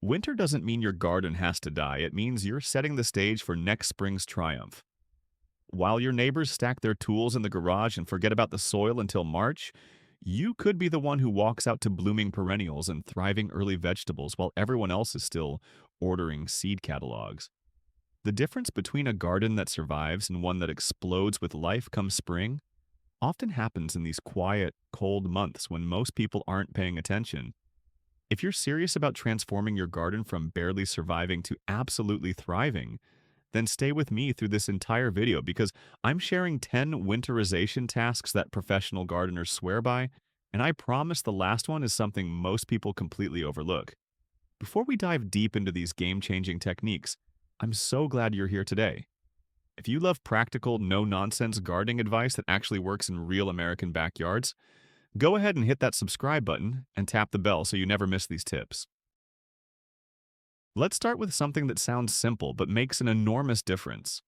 Winter doesn't mean your garden has to die, it means you're setting the stage for next spring's triumph. While your neighbors stack their tools in the garage and forget about the soil until March, you could be the one who walks out to blooming perennials and thriving early vegetables while everyone else is still ordering seed catalogs. The difference between a garden that survives and one that explodes with life come spring often happens in these quiet, cold months when most people aren't paying attention. If you're serious about transforming your garden from barely surviving to absolutely thriving, then stay with me through this entire video because I'm sharing 10 winterization tasks that professional gardeners swear by, and I promise the last one is something most people completely overlook. Before we dive deep into these game-changing techniques, I'm so glad you're here today. If you love practical, no-nonsense gardening advice that actually works in real American backyards, go ahead and hit that subscribe button and tap the bell so you never miss these tips. Let's start with something that sounds simple but makes an enormous difference.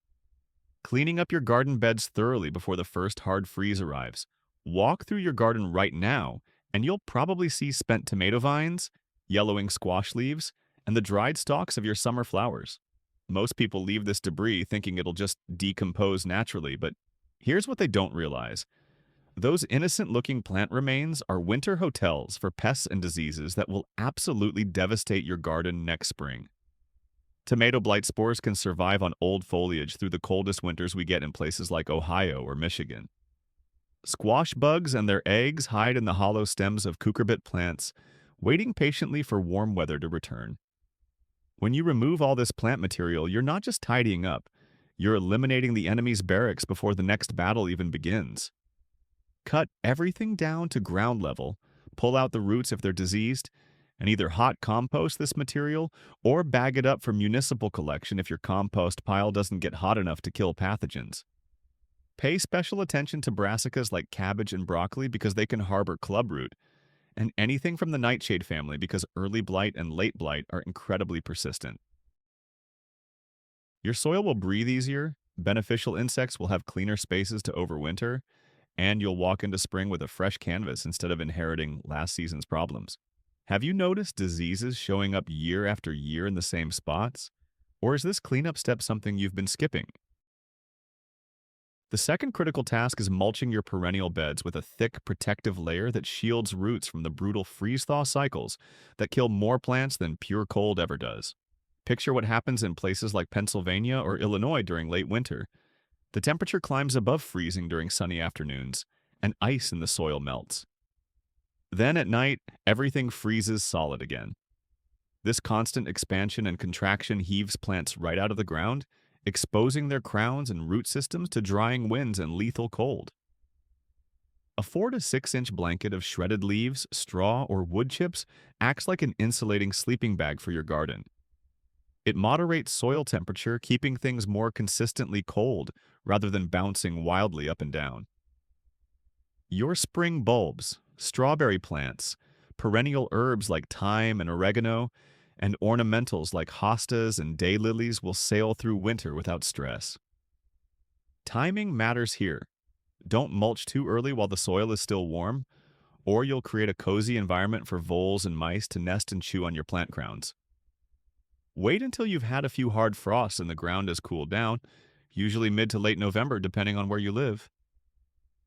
Cleaning up your garden beds thoroughly before the first hard freeze arrives. Walk through your garden right now, and you'll probably see spent tomato vines, yellowing squash leaves, and the dried stalks of your summer flowers. Most people leave this debris thinking it'll just decompose naturally, but here's what they don't realize. Those innocent-looking plant remains are winter hotels for pests and diseases that will absolutely devastate your garden next spring. Tomato blight spores can survive on old foliage through the coldest winters we get in places like Ohio or Michigan. Squash bugs and their eggs hide in the hollow stems of cucurbit plants, waiting patiently for warm weather to return. When you remove all this plant material, you're not just tidying up, you're eliminating the enemy's barracks before the next battle even begins. Cut everything down to ground level, pull out the roots if they're diseased, and either hot compost this material or bag it up for municipal collection if your compost pile doesn't get hot enough to kill pathogens. Pay special attention to brassicas like cabbage and broccoli because they can harbor clubroot, and anything from the nightshade family because early blight and late blight are incredibly persistent. Your soil will breathe easier, beneficial insects will have cleaner spaces to overwinter, and you'll walk into spring with a fresh canvas instead of inheriting last season's problems. Have you noticed diseases showing up year after year in the same spots? Or is this cleanup step something you've been skipping? The second critical task is mulching your perennial beds with a thick, protective layer that shields roots from the brutal freeze-thaw cycles that kill more plants than pure cold ever does. Picture what happens in places like Pennsylvania or Illinois during late winter. The temperature climbs above freezing during sunny afternoons, and ice in the soil melts. Then at night, everything freezes solid again. This constant expansion and contraction heaves plants right out of the ground, exposing their crowns and root systems to drying winds and lethal cold. A 4 to 6 inch blanket of shredded leaves, straw, or wood chips acts like an insulating sleeping bag for your garden. It moderates soil temperature, keeping things more consistently cold rather than bouncing wildly up and down. Your spring bulbs, strawberry plants, perennial herbs like thyme and oregano, and ornamentals like hostas and daylilies will sail through winter without stress. Timing matters here. Don't mulch too early while the soil is still warm, or you'll create a cozy environment for voles and mice to nest and chew on your plant crowns. Wait until you've had a few hard frosts and the ground has cooled down, usually mid to late November depending on where you live.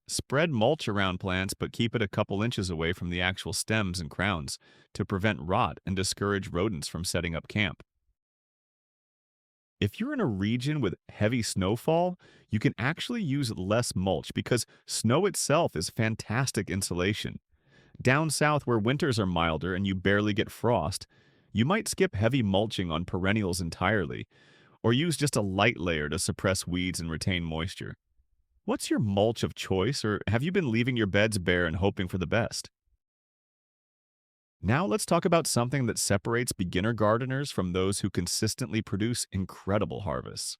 Spread mulch around plants, but keep it a couple inches away from the actual stems and crowns to prevent rot and discourage rodents from setting up camp. If you're in a region with heavy snowfall, you can actually use less mulch because snow itself is fantastic insulation. Down south where winters are milder and you barely get frost, you might skip heavy mulching on perennials entirely, or use just a light layer to suppress weeds and retain moisture. What's your mulch of choice, or have you been leaving your beds bare and hoping for the best? Now let's talk about something that separates beginner gardeners from those who consistently produce incredible harvests.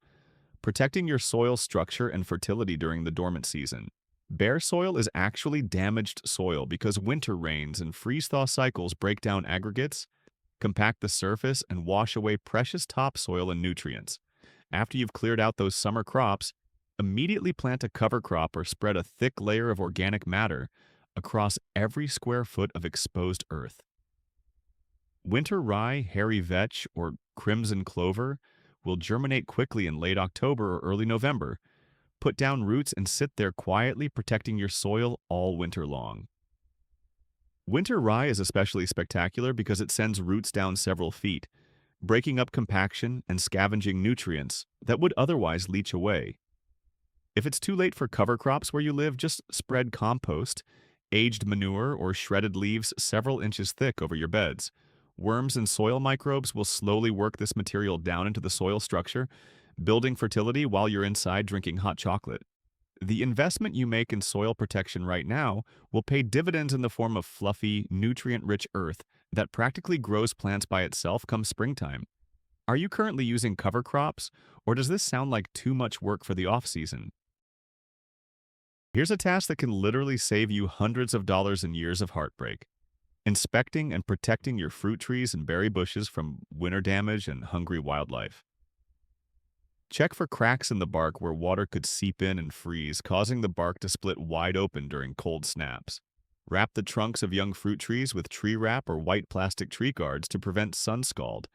Protecting your soil structure and fertility during the dormant season. Bare soil is actually damaged soil because winter rains and freeze-thaw cycles break down aggregates, compact the surface, and wash away precious topsoil and nutrients. After you've cleared out those summer crops, immediately plant a cover crop or spread a thick layer of organic matter across every square foot of exposed earth. Winter rye, hairy vetch, or crimson clover will germinate quickly in late October or early November. Put down roots and sit there quietly, protecting your soil all winter long. Winter rye is especially spectacular because it sends roots down several feet, breaking up compaction and scavenging nutrients that would otherwise leach away. If it's too late for cover crops where you live, just spread compost, aged manure, or shredded leaves several inches thick over your beds. Worms and soil microbes will slowly work this material down into the soil structure, building fertility while you're inside drinking hot chocolate. The investment you make in soil protection right now will pay dividends in the form of fluffy, nutrient-rich earth that practically grows plants by itself come springtime. Are you currently using cover crops, or does this sound like too much work for the off-season? Here's a task that can literally save you hundreds of dollars and years of heartbreak. Inspecting and protecting your fruit trees and berry bushes from winter damage and hungry wildlife. Check for cracks in the bark where water could seep in and freeze, causing the bark to split wide open during cold snaps. Wrap the trunks of young fruit trees with tree wrap or white plastic tree guards to prevent sunscald,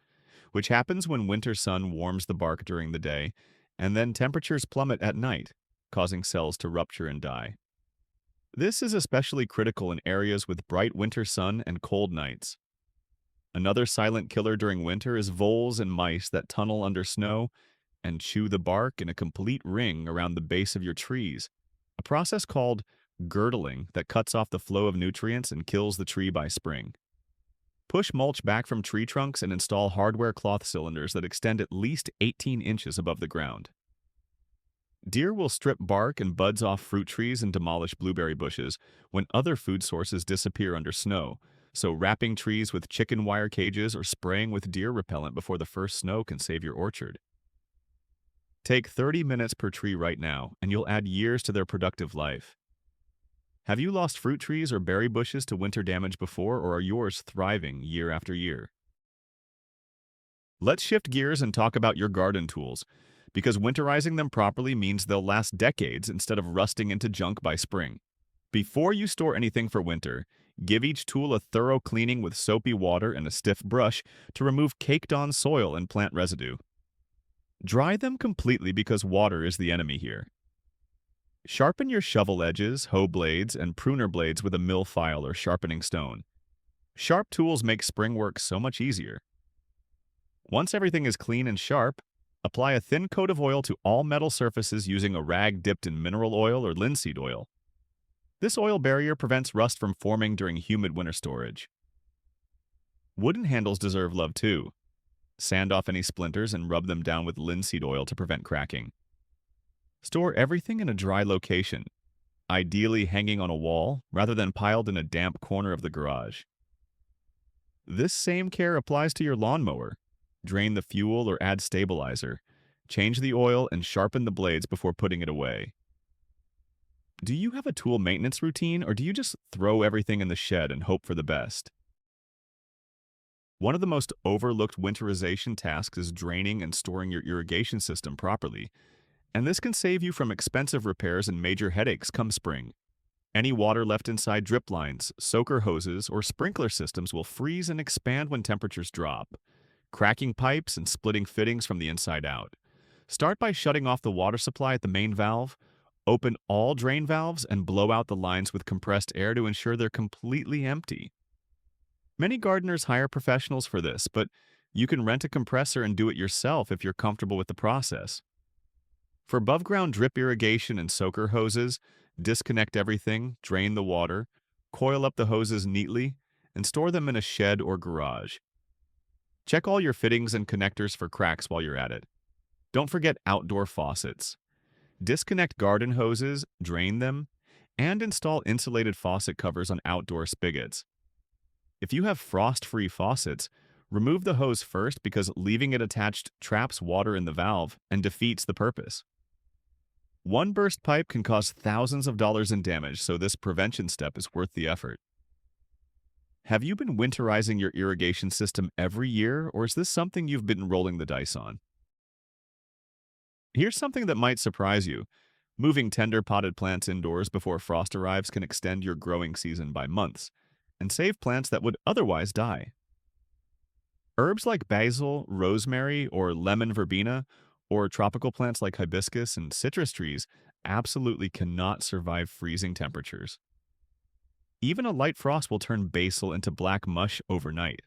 which happens when winter sun warms the bark during the day, and then temperatures plummet at night, causing cells to rupture and die. This is especially critical in areas with bright winter sun and cold nights. Another silent killer during winter is voles and mice that tunnel under snow and chew the bark in a complete ring around the base of your trees, a process called girdling that cuts off the flow of nutrients and kills the tree by spring. Push mulch back from tree trunks and install hardware cloth cylinders that extend at least 18 inches above the ground. Deer will strip bark and buds off fruit trees and demolish blueberry bushes when other food sources disappear under snow, so wrapping trees with chicken wire cages or spraying with deer repellent before the first snow can save your orchard. Take 30 minutes per tree right now, and you'll add years to their productive life. Have you lost fruit trees or berry bushes to winter damage before, or are yours thriving year after year? Let's shift gears and talk about your garden tools, because winterizing them properly means they'll last decades instead of rusting into junk by spring. Before you store anything for winter, give each tool a thorough cleaning with soapy water and a stiff brush to remove caked-on soil and plant residue. Dry them completely because water is the enemy here. Sharpen your shovel edges, hoe blades, and pruner blades with a mill file or sharpening stone. Sharp tools make spring work so much easier. Once everything is clean and sharp, apply a thin coat of oil to all metal surfaces using a rag dipped in mineral oil or linseed oil. This oil barrier prevents rust from forming during humid winter storage. Wooden handles deserve love too. Sand off any splinters and rub them down with linseed oil to prevent cracking. Store everything in a dry location, ideally hanging on a wall rather than piled in a damp corner of the garage. This same care applies to your lawnmower. Drain the fuel or add stabilizer. Change the oil and sharpen the blades before putting it away. Do you have a tool maintenance routine, or do you just throw everything in the shed and hope for the best? One of the most overlooked winterization tasks is draining and storing your irrigation system properly, and this can save you from expensive repairs and major headaches come spring. Any water left inside drip lines, soaker hoses, or sprinkler systems will freeze and expand when temperatures drop, cracking pipes and splitting fittings from the inside out. Start by shutting off the water supply at the main valve, open all drain valves, and blow out the lines with compressed air to ensure they're completely empty. Many gardeners hire professionals for this, but you can rent a compressor and do it yourself if you're comfortable with the process. For above-ground drip irrigation and soaker hoses, disconnect everything, drain the water, coil up the hoses neatly, and store them in a shed or garage. Check all your fittings and connectors for cracks while you're at it. Don't forget outdoor faucets. Disconnect garden hoses, drain them, and install insulated faucet covers on outdoor spigots. If you have frost-free faucets, remove the hose first because leaving it attached traps water in the valve and defeats the purpose. One burst pipe can cause thousands of dollars in damage, so this prevention step is worth the effort. Have you been winterizing your irrigation system every year, or is this something you've been rolling the dice on? Here's something that might surprise you. Moving tender potted plants indoors before frost arrives can extend your growing season by months and save plants that would otherwise die. Herbs like basil, rosemary, or lemon verbena, or tropical plants like hibiscus and citrus trees absolutely cannot survive freezing temperatures. Even a light frost will turn basil into black mush overnight.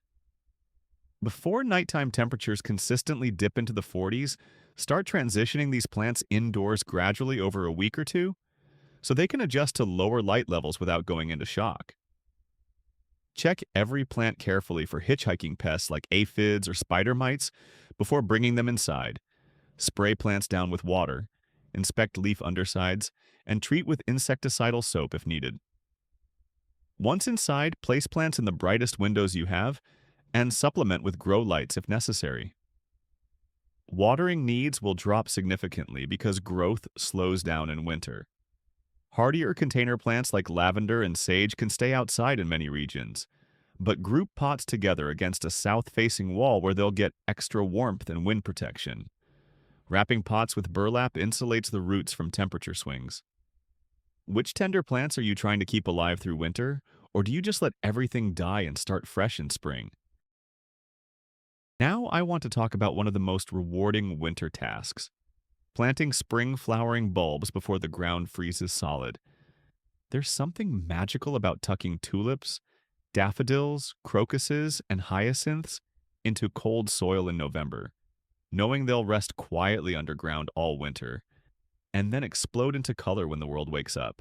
Before nighttime temperatures consistently dip into the 40s, start transitioning these plants indoors gradually over a week or two so they can adjust to lower light levels without going into shock. Check every plant carefully for hitchhiking pests like aphids or spider mites before bringing them inside. Spray plants down with water, inspect leaf undersides, and treat with insecticidal soap if needed. Once inside, place plants in the brightest windows you have and supplement with grow lights if necessary. Watering needs will drop significantly because growth slows down in winter. Hardier container plants like lavender and sage can stay outside in many regions, but group pots together against a south-facing wall where they'll get extra warmth and wind protection. Wrapping pots with burlap insulates the roots from temperature swings. Which tender plants are you trying to keep alive through winter, or do you just let everything die and start fresh in spring? Now I want to talk about one of the most rewarding winter tasks: planting spring flowering bulbs before the ground freezes solid. There's something magical about tucking tulips, daffodils, crocuses, and hyacinths into cold soil in November, knowing they'll rest quietly underground all winter, and then explode into color when the world wakes up.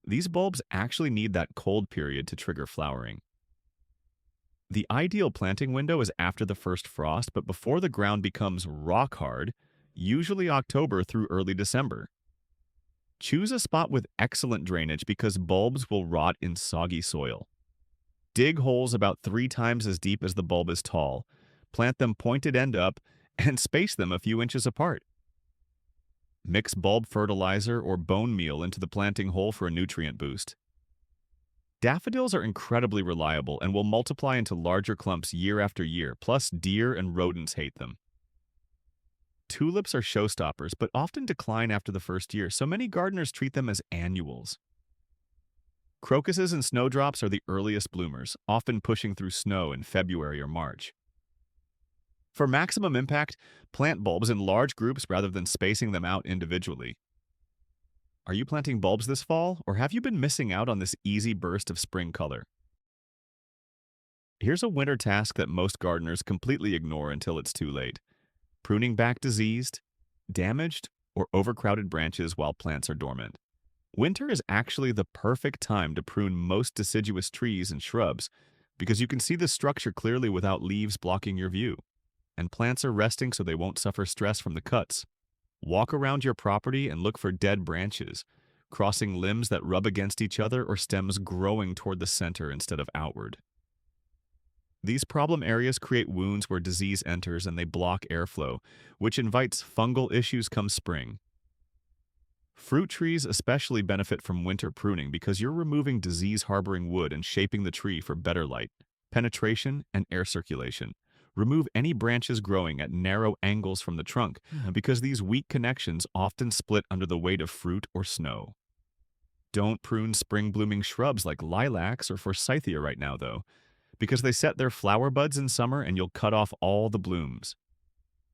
These bulbs actually need that cold period to trigger flowering. The ideal planting window is after the first frost, but before the ground becomes rock hard, usually October through early December. Choose a spot with excellent drainage because bulbs will rot in soggy soil. Dig holes about 3 times as deep as the bulb is tall, plant them pointed end up, and space them a few inches apart. Mix bulb fertilizer or bone meal into the planting hole for a nutrient boost. Daffodils are incredibly reliable and will multiply into larger clumps year after year, plus deer and rodents hate them. Tulips are showstoppers, but often decline after the first year, so many gardeners treat them as annuals. Crocuses and snowdrops are the earliest bloomers, often pushing through snow in February or March. For maximum impact, plant bulbs in large groups rather than spacing them out individually. Are you planting bulbs this fall, or have you been missing out on this easy burst of spring color? Here's a winter task that most gardeners completely ignore until it's too late: pruning back diseased, damaged, or overcrowded branches while plants are dormant. Winter is actually the perfect time to prune most deciduous trees and shrubs because you can see the structure clearly without leaves blocking your view, and plants are resting so they won't suffer stress from the cuts. Walk around your property and look for dead branches, crossing limbs that rub against each other or stems growing toward the center instead of outward. These problem areas create wounds where disease enters and they block airflow, which invites fungal issues come spring. Fruit trees especially benefit from winter pruning because you're removing disease-harboring wood and shaping the tree for better light, penetration, and air circulation. Remove any branches growing at narrow angles from the trunk because these weak connections often split under the weight of fruit or snow. Don't prune spring-blooming shrubs like lilacs or forsythia right now, though, because they set their flower buds in summer and you'll cut off all the blooms.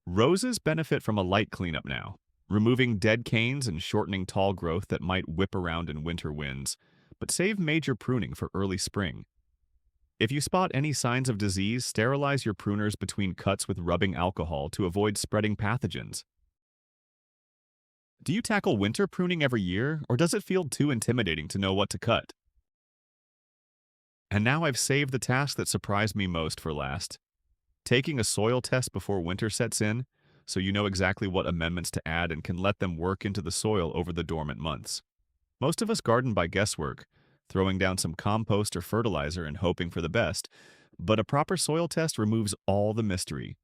Roses benefit from a light cleanup now, removing dead canes and shortening tall growth that might whip around in winter winds, but save major pruning for early spring. If you spot any signs of disease, sterilize your pruners between cuts with rubbing alcohol to avoid spreading pathogens. Do you tackle winter pruning every year, or does it feel too intimidating to know what to cut? And now I've saved the task that surprised me most for last: taking a soil test before winter sets in, so you know exactly what amendments to add and can let them work into the soil over the dormant months. Most of us garden by guesswork, throwing down some compost or fertilizer and hoping for the best, but a proper soil test removes all the mystery.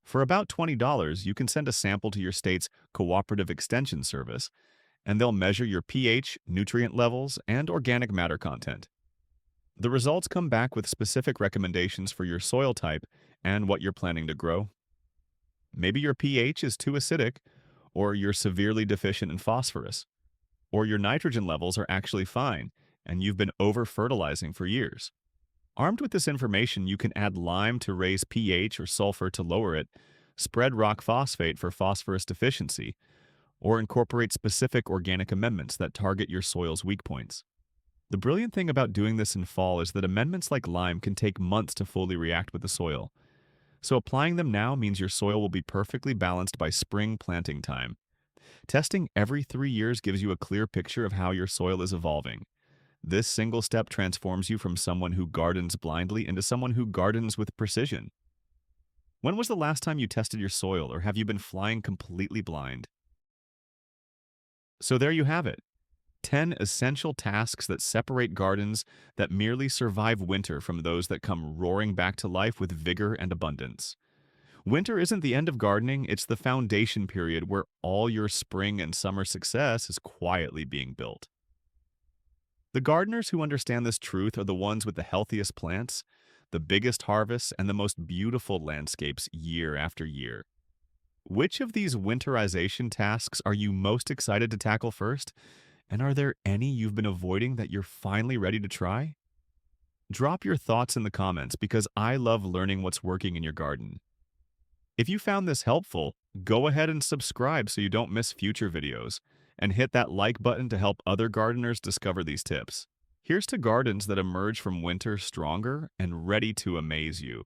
For about $20, you can send a sample to your state's cooperative extension service, and they'll measure your pH, nutrient levels, and organic matter content. The results come back with specific recommendations for your soil type and what you're planning to grow. Maybe your pH is too acidic, or you're severely deficient in phosphorus, or your nitrogen levels are actually fine, and you've been over-fertilizing for years. Armed with this information, you can add lime to raise pH or sulfur to lower it, spread rock phosphate for phosphorus deficiency, or incorporate specific organic amendments that target your soil's weak points. The brilliant thing about doing this in fall is that amendments like lime can take months to fully react with the soil. So applying them now means your soil will be perfectly balanced by spring planting time. Testing every 3 years gives you a clear picture of how your soil is evolving. This single step transforms you from someone who gardens blindly into someone who gardens with precision. When was the last time you tested your soil, or have you been flying completely blind? So there you have it. 10 essential tasks that separate gardens that merely survive winter from those that come roaring back to life with vigor and abundance. Winter isn't the end of gardening, it's the foundation period where all your spring and summer success is quietly being built. The gardeners who understand this truth are the ones with the healthiest plants, the biggest harvests, and the most beautiful landscapes year after year. Which of these winterization tasks are you most excited to tackle first? And are there any you've been avoiding that you're finally ready to try? Drop your thoughts in the comments because I love learning what's working in your garden. If you found this helpful, go ahead and subscribe so you don't miss future videos, and hit that like button to help other gardeners discover these tips. Here's to gardens that emerge from winter stronger and ready to amaze you.